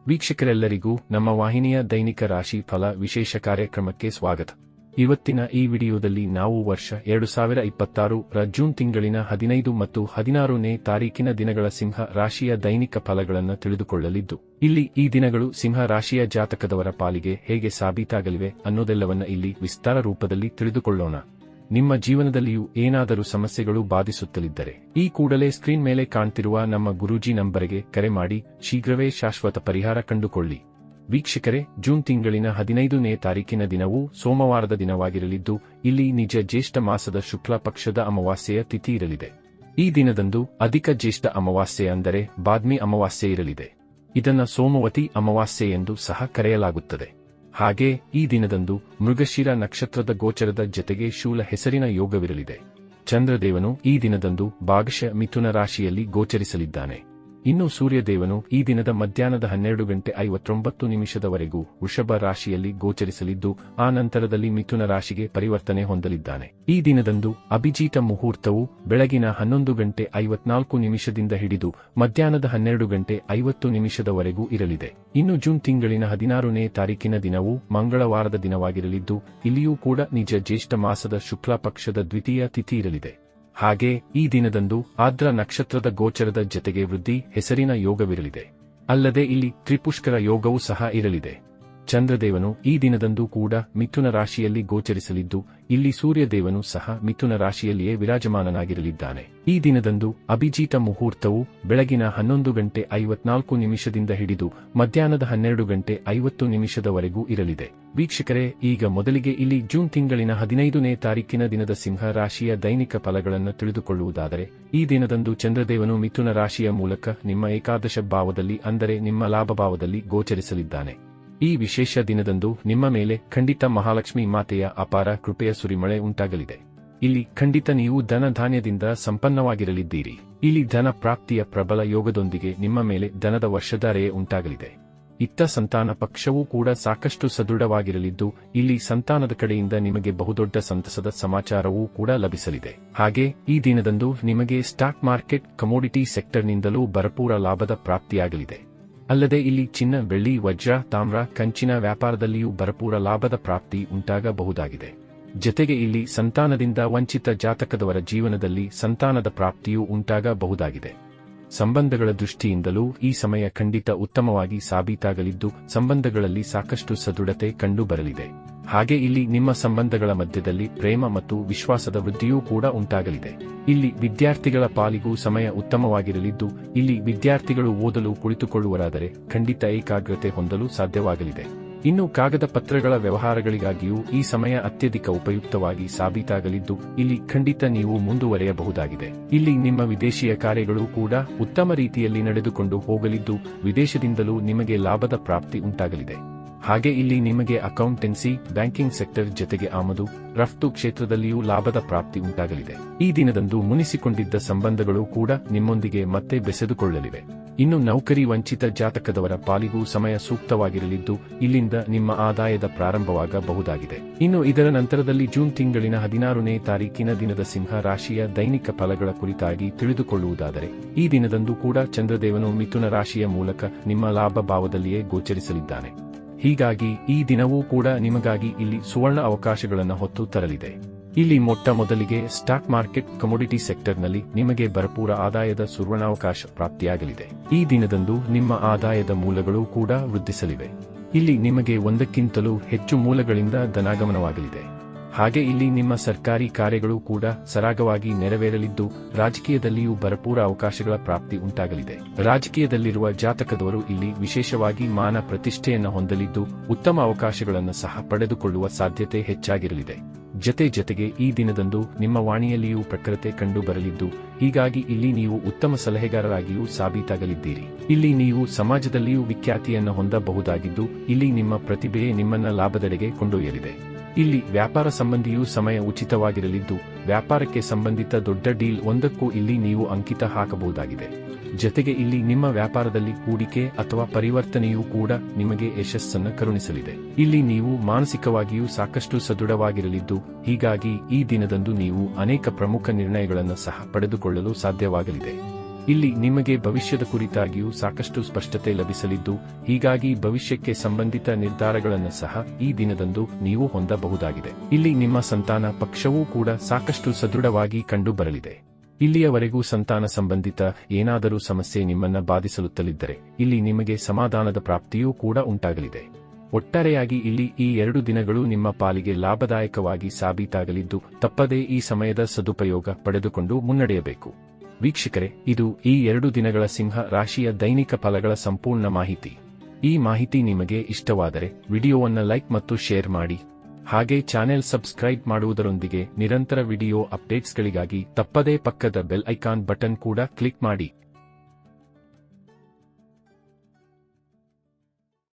ವೀಕ್ಷಕರೆಲ್ಲರಿಗೂ ನಮ್ಮ ವಾಹಿನಿಯ ದೈನಿಕ ರಾಶಿ ಫಲ ವಿಶೇಷ ಕಾರ್ಯಕ್ರಮಕ್ಕೆ ಸ್ವಾಗತ. ಇವತ್ತಿನ ಈ ವಿಡಿಯೋದಲ್ಲಿ ನಾವು ವರ್ಷ 2026 ರ ಜೂನ್ ತಿಂಗಳಿನ 15 ಮತ್ತು 16ನೇ ತಾರೀಕಿನ ದಿನಗಳ ಸಿಂಹ ರಾಶಿಯ ದೈನಿಕ ಫಲಗಳನ್ನು ತಿಳಿದುಕೊಳ್ಳಲಿದ್ದು, ಇಲ್ಲಿ ಈ ದಿನಗಳು ಸಿಂಹ ರಾಶಿಯ ಜಾತಕದವರ ಪಾಲಿಗೆ ಹೇಗೆ ಸಾಬೀತಾಗಲಿವೆ ಅನ್ನೋದೆಲ್ಲವನ್ನ ಇಲ್ಲಿ ವಿಸ್ತಾರ ರೂಪದಲ್ಲಿ ತಿಳಿದುಕೊಳ್ಳೋಣ. ನಿಮ್ಮ ಜೀವನದಲ್ಲಿಯೂ ಏನಾದರೂ ಸಮಸ್ಯೆಗಳು ಬಾಧಿಸುತ್ತಲಿದ್ದರೆ ಈ ಕೂಡಲೇ ಸ್ಕ್ರೀನ್ ಮೇಲೆ ಕಾಣ್ತಿರುವ ನಮ್ಮ ಗುರೂಜಿ ನಂಬರಿಗೆ ಕರೆ ಮಾಡಿ ಶೀಘ್ರವೇ ಶಾಶ್ವತ ಪರಿಹಾರ ಕಂಡುಕೊಳ್ಳಿ. ವೀಕ್ಷಕರೇ, ಜೂನ್ ತಿಂಗಳಿನ 15ನೇ ತಾರೀಕಿನ ದಿನವೂ ಸೋಮವಾರದ ದಿನವಾಗಿರಲಿದ್ದು, ಇಲ್ಲಿ ನಿಜ ಜ್ಯೇಷ್ಠ ಮಾಸದ ಶುಕ್ಲ ಪಕ್ಷದ ಅಮಾವಾಸ್ಯೆಯ ತಿಥಿ ಇರಲಿದೆ. ಈ ದಿನದಂದು ಅಧಿಕ ಜ್ಯೇಷ್ಠ ಅಮಾವಾಸ್ಯೆ ಅಂದರೆ ಬಾದ್ಮಿ ಅಮಾವಾಸ್ಯೆ ಇರಲಿದೆ. ಇದನ್ನ ಸೋಮವತಿ ಅಮಾವಾಸ್ಯೆ ಎಂದು ಸಹ ಕರೆಯಲಾಗುತ್ತದೆ. ಹಾಗೆ ಈ ದಿನದಂದು ಮೃಗಶಿರ ನಕ್ಷತ್ರದ ಗೋಚರದ ಜತೆಗೆ ಶೂಲ ಹೆಸರಿನ ಯೋಗವಿರಲಿದೆ. ಚಂದ್ರದೇವನು ಈ ದಿನದಂದು ಭಾಗಶಃ ಮಿಥುನ ರಾಶಿಯಲ್ಲಿ ಗೋಚರಿಸಲಿದ್ದಾನೆ. ಇನ್ನು ಸೂರ್ಯದೇವನು ಈ ದಿನದ ಮಧ್ಯಾಹ್ನದ 12:59 ವೃಷಭ ರಾಶಿಯಲ್ಲಿ ಗೋಚರಿಸಲಿದ್ದು, ಆ ನಂತರದಲ್ಲಿ ಮಿಥುನ ರಾಶಿಗೆ ಪರಿವರ್ತನೆ ಹೊಂದಲಿದ್ದಾನೆ. ಈ ದಿನದಂದು ಅಭಿಜಿತ ಮುಹೂರ್ತವು ಬೆಳಗಿನ 11:54 ಹಿಡಿದು ಮಧ್ಯಾಹ್ನದ 12:50 ಇರಲಿದೆ. ಇನ್ನು ಜೂನ್ ತಿಂಗಳಿನ 16ನೇ ತಾರೀಕಿನ ದಿನವು ಮಂಗಳವಾರದ ದಿನವಾಗಿರಲಿದ್ದು, ಇಲ್ಲಿಯೂ ಕೂಡ ನಿಜ ಜ್ಯೇಷ್ಠ ಮಾಸದ ಶುಕ್ಲ ಪಕ್ಷದ ದ್ವಿತೀಯ ತಿಥಿ ಇರಲಿದೆ. ಹಾಗೆ ಈ ದಿನದಂದು ಆರ್ದ್ರ ನಕ್ಷತ್ರದ ಗೋಚರದ ಜತೆಗೆ ವೃದ್ಧಿ ಹೆಸರಿನ ಯೋಗವಿರಲಿದೆ. ಅಲ್ಲದೆ ಇಲ್ಲಿ ತ್ರಿಪುಷ್ಕರ ಯೋಗವೂ ಸಹ ಇರಲಿದೆ. ಚಂದ್ರದೇವನು ಈ ದಿನದಂದು ಕೂಡ ಮಿಥುನ ರಾಶಿಯಲ್ಲಿ ಗೋಚರಿಸಲಿದ್ದು, ಇಲ್ಲಿ ಸೂರ್ಯದೇವನು ಸಹ ಮಿಥುನ ರಾಶಿಯಲ್ಲಿಯೇ ವಿರಾಜಮಾನನಾಗಿರಲಿದ್ದಾನೆ. ಈ ದಿನದಂದು ಅಭಿಜಿತ ಮುಹೂರ್ತವು ಬೆಳಗಿನ 11:54 ಹಿಡಿದು ಮಧ್ಯಾಹ್ನದ 12:50 ಇರಲಿದೆ. ವೀಕ್ಷಕರೇ, ಈಗ ಮೊದಲಿಗೆ ಇಲ್ಲಿ ಜೂನ್ ತಿಂಗಳಿನ 15ನೇ ತಾರೀಕಿನ ದಿನದ ಸಿಂಹ ರಾಶಿಯ ದೈನಿಕ ಫಲಗಳನ್ನು ತಿಳಿದುಕೊಳ್ಳುವುದಾದರೆ, ಈ ದಿನದಂದು ಚಂದ್ರದೇವನು ಮಿಥುನ ರಾಶಿಯ ಮೂಲಕ ನಿಮ್ಮ ಏಕಾದಶ ಭಾವದಲ್ಲಿ ಅಂದರೆ ನಿಮ್ಮ ಲಾಭಭಾವದಲ್ಲಿ ಗೋಚರಿಸಲಿದ್ದಾನೆ. ಈ ವಿಶೇಷ ದಿನದಂದು ನಿಮ್ಮ ಮೇಲೆ ಖಂಡಿತ ಮಹಾಲಕ್ಷ್ಮಿ ಮಾತೆಯ ಅಪಾರ ಕೃಪೆಯ ಸುರಿಮಳೆ ಉಂಟಾಗಲಿದೆ. ಇಲ್ಲಿ ಖಂಡಿತ ನೀವು ಧನ ಧಾನ್ಯದಿಂದ ಸಂಪನ್ನವಾಗಿರಲಿದ್ದೀರಿ. ಇಲ್ಲಿ ಧನ ಪ್ರಾಪ್ತಿಯ ಪ್ರಬಲ ಯೋಗದೊಂದಿಗೆ ನಿಮ್ಮ ಮೇಲೆ ಧನದ ವರ್ಷಧಾರೆಯೇ ಉಂಟಾಗಲಿದೆ. ಇತ್ತ ಸಂತಾನ ಪಕ್ಷವೂ ಕೂಡ ಸಾಕಷ್ಟು ಸದೃಢವಾಗಿರಲಿದ್ದು, ಇಲ್ಲಿ ಸಂತಾನದ ಕಡೆಯಿಂದ ನಿಮಗೆ ಬಹುದೊಡ್ಡ ಸಂತಸದ ಸಮಾಚಾರವೂ ಕೂಡ ಲಭಿಸಲಿದೆ. ಹಾಗೆ ಈ ದಿನದಂದು ನಿಮಗೆ ಸ್ಟಾಕ್ ಮಾರ್ಕೆಟ್, ಕಮೋಡಿಟಿ ಸೆಕ್ಟರ್ನಿಂದಲೂ ಭರಪೂರ ಲಾಭದ ಪ್ರಾಪ್ತಿಯಾಗಲಿದೆ. ಅಲ್ಲದೆ ಇಲ್ಲಿ ಚಿನ್ನ, ಬೆಳ್ಳಿ, ವಜ್ರ, ತಾಮ್ರ, ಕಂಚಿನ ವ್ಯಾಪಾರದಲ್ಲಿಯೂ ಭರಪೂರ ಲಾಭದ ಪ್ರಾಪ್ತಿ ಉಂಟಾಗಬಹುದಾಗಿದೆ. ಜತೆಗೆ ಇಲ್ಲಿ ಸಂತಾನದಿಂದ ವಂಚಿತ ಜಾತಕದವರ ಜೀವನದಲ್ಲಿ ಸಂತಾನದ ಪ್ರಾಪ್ತಿಯೂ ಉಂಟಾಗಬಹುದಾಗಿದೆ. ಸಂಬಂಧಗಳ ದೃಷ್ಟಿಯಿಂದಲೂ ಈ ಸಮಯ ಖಂಡಿತ ಉತ್ತಮವಾಗಿ ಸಾಬೀತಾಗಲಿದ್ದು, ಸಂಬಂಧಗಳಲ್ಲಿ ಸಾಕಷ್ಟು ಸದೃಢತೆ ಕಂಡುಬರಲಿದೆ. ಹಾಗೆ ಇಲ್ಲಿ ನಿಮ್ಮ ಸಂಬಂಧಗಳ ಮಧ್ಯದಲ್ಲಿ ಪ್ರೇಮ ಮತ್ತು ವಿಶ್ವಾಸದ ವೃದ್ಧಿಯೂ ಕೂಡ ಉಂಟಾಗಲಿದೆ. ಇಲ್ಲಿ ವಿದ್ಯಾರ್ಥಿಗಳ ಪಾಲಿಗೂ ಸಮಯ ಉತ್ತಮವಾಗಿರಲಿದ್ದು, ಇಲ್ಲಿ ವಿದ್ಯಾರ್ಥಿಗಳು ಓದಲು ಕುಳಿತುಕೊಳ್ಳುವರಾದರೆ ಖಂಡಿತ ಏಕಾಗ್ರತೆ ಹೊಂದಲು ಸಾಧ್ಯವಾಗಲಿದೆ. ಇನ್ನು ಕಾಗದ ಪತ್ರಗಳ ವ್ಯವಹಾರಗಳಿಗಾಗಿಯೂ ಈ ಸಮಯ ಅತ್ಯಧಿಕ ಉಪಯುಕ್ತವಾಗಿ ಸಾಬೀತಾಗಲಿದ್ದು, ಇಲ್ಲಿ ಖಂಡಿತ ನೀವು ಮುಂದುವರೆಯಬಹುದಾಗಿದೆ. ಇಲ್ಲಿ ನಿಮ್ಮ ವಿದೇಶೀಯ ಕಾರ್ಯಗಳು ಕೂಡ ಉತ್ತಮ ರೀತಿಯಲ್ಲಿ ನಡೆದುಕೊಂಡು ಹೋಗಲಿದ್ದು, ವಿದೇಶದಿಂದಲೂ ನಿಮಗೆ ಲಾಭದ ಪ್ರಾಪ್ತಿ ಉಂಟಾಗಲಿದೆ. ಹಾಗೆ ಇಲ್ಲಿ ನಿಮಗೆ ಅಕೌಂಟೆನ್ಸಿ, ಬ್ಯಾಂಕಿಂಗ್ ಸೆಕ್ಟರ್ ಜತೆಗೆ ಆಮದು ರಫ್ತು ಕ್ಷೇತ್ರದಲ್ಲಿಯೂ ಲಾಭದ ಪ್ರಾಪ್ತಿ ಉಂಟಾಗಲಿದೆ. ಈ ದಿನದಂದು ಮುನಿಸಿಕೊಂಡಿದ್ದ ಸಂಬಂಧಗಳು ಕೂಡ ನಿಮ್ಮೊಂದಿಗೆ ಮತ್ತೆ ಬೆಸೆದುಕೊಳ್ಳಲಿವೆ. ಇನ್ನು ನೌಕರಿ ವಂಚಿತ ಜಾತಕದವರ ಪಾಲಿಗೂ ಸಮಯ ಸೂಕ್ತವಾಗಿರಲಿದ್ದು, ಇಲ್ಲಿಂದ ನಿಮ್ಮ ಆದಾಯದ ಪ್ರಾರಂಭವಾಗಬಹುದಾಗಿದೆ. ಇನ್ನು ಇದರ ನಂತರದಲ್ಲಿ ಜೂನ್ ತಿಂಗಳಿನ 16ನೇ ತಾರೀಕಿನ ದಿನದ ಸಿಂಹ ರಾಶಿಯ ದೈನಿಕ ಫಲಗಳ ಕುರಿತಾಗಿ ತಿಳಿದುಕೊಳ್ಳುವುದಾದರೆ, ಈ ದಿನದಂದು ಕೂಡ ಚಂದ್ರದೇವನು ಮಿಥುನ ರಾಶಿಯ ಮೂಲಕ ನಿಮ್ಮ ಲಾಭ ಭಾವದಲ್ಲಿಯೇ ಗೋಚರಿಸಲಿದ್ದಾನೆ. ಹೀಗಾಗಿ ಈ ದಿನವೂ ಕೂಡ ನಿಮಗಾಗಿ ಇಲ್ಲಿ ಸುವರ್ಣ ಅವಕಾಶಗಳನ್ನು ಹೊತ್ತು ತರಲಿದೆ. ಇಲ್ಲಿ ಮೊಟ್ಟ ಮೊದಲಿಗೆ ಸ್ಟಾಕ್ ಮಾರ್ಕೆಟ್, ಕಮೋಡಿಟಿ ಸೆಕ್ಟರ್ನಲ್ಲಿ ನಿಮಗೆ ಭರಪೂರ ಆದಾಯದ ಸುವರ್ಣಾವಕಾಶ ಪ್ರಾಪ್ತಿಯಾಗಲಿದೆ. ಈ ದಿನದಂದು ನಿಮ್ಮ ಆದಾಯದ ಮೂಲಗಳು ಕೂಡ ವೃದ್ಧಿಸಲಿವೆ. ಇಲ್ಲಿ ನಿಮಗೆ ಒಂದಕ್ಕಿಂತಲೂ ಹೆಚ್ಚು ಮೂಲಗಳಿಂದ ಧನಾಗಮನವಾಗಲಿದೆ. ಹಾಗೆ ಇಲ್ಲಿ ನಿಮ್ಮ ಸರ್ಕಾರಿ ಕಾರ್ಯಗಳು ಕೂಡ ಸರಾಗವಾಗಿ ನೆರವೇರಲಿದ್ದು, ರಾಜಕೀಯದಲ್ಲಿಯೂ ಭರಪೂರ ಅವಕಾಶಗಳ ಪ್ರಾಪ್ತಿ ಉಂಟಾಗಲಿದೆ. ರಾಜಕೀಯದಲ್ಲಿರುವ ಜಾತಕದವರು ಇಲ್ಲಿ ವಿಶೇಷವಾಗಿ ಮಾನ ಪ್ರತಿಷ್ಠೆಯನ್ನು ಹೊಂದಲಿದ್ದು, ಉತ್ತಮ ಅವಕಾಶಗಳನ್ನು ಸಹ ಪಡೆದುಕೊಳ್ಳುವ ಸಾಧ್ಯತೆ ಹೆಚ್ಚಾಗಿರಲಿದೆ. ಜತೆಗೆ ಈ ದಿನದಂದು ನಿಮ್ಮ ವಾಣಿಯಲ್ಲಿಯೂ ಪ್ರಖರತೆ ಕಂಡುಬರಲಿದ್ದು, ಹೀಗಾಗಿ ಇಲ್ಲಿ ನೀವು ಉತ್ತಮ ಸಲಹೆಗಾರರಾಗಿಯೂ ಸಾಬೀತಾಗಲಿದ್ದೀರಿ. ಇಲ್ಲಿ ನೀವು ಸಮಾಜದಲ್ಲಿಯೂ ವಿಖ್ಯಾತಿಯನ್ನು ಹೊಂದಬಹುದಾಗಿದ್ದು, ಇಲ್ಲಿ ನಿಮ್ಮ ಪ್ರತಿಭೆಯೇ ನಿಮ್ಮನ್ನ ಲಾಭದೆಡೆಗೆ ಕೊಂಡೊಯ್ಯಲಿದೆ. ಇಲ್ಲಿ ವ್ಯಾಪಾರ ಸಂಬಂಧಿಯೂ ಸಮಯ ಉಚಿತವಾಗಿರಲಿದ್ದು, ವ್ಯಾಪಾರಕ್ಕೆ ಸಂಬಂಧಿತ ದೊಡ್ಡ ಡೀಲ್ ಒಂದಕ್ಕೂ ಇಲ್ಲಿ ನೀವು ಅಂಕಿತ ಹಾಕಬಹುದಾಗಿದೆ. ಜತೆಗೆ ಇಲ್ಲಿ ನಿಮ್ಮ ವ್ಯಾಪಾರದಲ್ಲಿ ಹೂಡಿಕೆ ಅಥವಾ ಪರಿವರ್ತನೆಯೂ ಕೂಡ ನಿಮಗೆ ಯಶಸ್ಸನ್ನು ಕರುಣಿಸಲಿದೆ. ಇಲ್ಲಿ ನೀವು ಮಾನಸಿಕವಾಗಿಯೂ ಸಾಕಷ್ಟು ಸದೃಢವಾಗಿರಲಿದ್ದು, ಹೀಗಾಗಿ ಈ ದಿನದಂದು ನೀವು ಅನೇಕ ಪ್ರಮುಖ ನಿರ್ಣಯಗಳನ್ನು ಸಹ ಪಡೆದುಕೊಳ್ಳಲು ಸಾಧ್ಯವಾಗಲಿದೆ. ಇಲ್ಲಿ ನಿಮಗೆ ಭವಿಷ್ಯದ ಕುರಿತಾಗಿಯೂ ಸಾಕಷ್ಟು ಸ್ಪಷ್ಟತೆ ಲಭಿಸಲಿದ್ದು, ಹೀಗಾಗಿ ಭವಿಷ್ಯಕ್ಕೆ ಸಂಬಂಧಿತ ನಿರ್ಧಾರಗಳನ್ನು ಸಹ ಈ ದಿನದಂದು ನೀವು ಹೊಂದಬಹುದಾಗಿದೆ. ಇಲ್ಲಿ ನಿಮ್ಮ ಸಂತಾನ ಪಕ್ಷವೂ ಕೂಡ ಸಾಕಷ್ಟು ಸದೃಢವಾಗಿ ಕಂಡುಬರಲಿದೆ. ಇಲ್ಲಿಯವರೆಗೂ ಸಂತಾನ ಸಂಬಂಧಿತ ಏನಾದರೂ ಸಮಸ್ಯೆ ನಿಮ್ಮನ್ನ ಬಾಧಿಸಲುತ್ತಲಿದ್ದರೆ ಇಲ್ಲಿ ನಿಮಗೆ ಸಮಾಧಾನದ ಪ್ರಾಪ್ತಿಯೂ ಕೂಡ ಉಂಟಾಗಲಿದೆ. ಒಟ್ಟಾರೆಯಾಗಿ ಇಲ್ಲಿ ಈ 2 ದಿನಗಳು ನಿಮ್ಮ ಪಾಲಿಗೆ ಲಾಭದಾಯಕವಾಗಿ ಸಾಬೀತಾಗಲಿದ್ದು, ತಪ್ಪದೇ ಈ ಸಮಯದ ಸದುಪಯೋಗ ಪಡೆದುಕೊಂಡು ಮುನ್ನಡೆಯಬೇಕು. ವೀಕ್ಷಕರೇ, ಇದು ಈ 2 ದಿನಗಳ ಸಿಂಹ ರಾಶಿಯ ದೈನಿಕ ಫಲಗಳ ಸಂಪೂರ್ಣ ಮಾಹಿತಿ. ಈ ಮಾಹಿತಿ ನಿಮಗೆ ಇಷ್ಟವಾದರೆ ವಿಡಿಯೋವನ್ನು ಲೈಕ್ ಮತ್ತು ಶೇರ್ ಮಾಡಿ. ಹಾಗೆ ಚಾನೆಲ್ ಸಬ್ಸ್ಕ್ರೈಬ್ ಮಾಡುವುದರೊಂದಿಗೆ ನಿರಂತರ ವಿಡಿಯೋ ಅಪ್ಡೇಟ್ಸ್ಗಳಿಗಾಗಿ ತಪ್ಪದೇ ಪಕ್ಕದ ಬೆಲ್ ಐಕಾನ್ ಬಟನ್ ಕೂಡ ಕ್ಲಿಕ್ ಮಾಡಿ.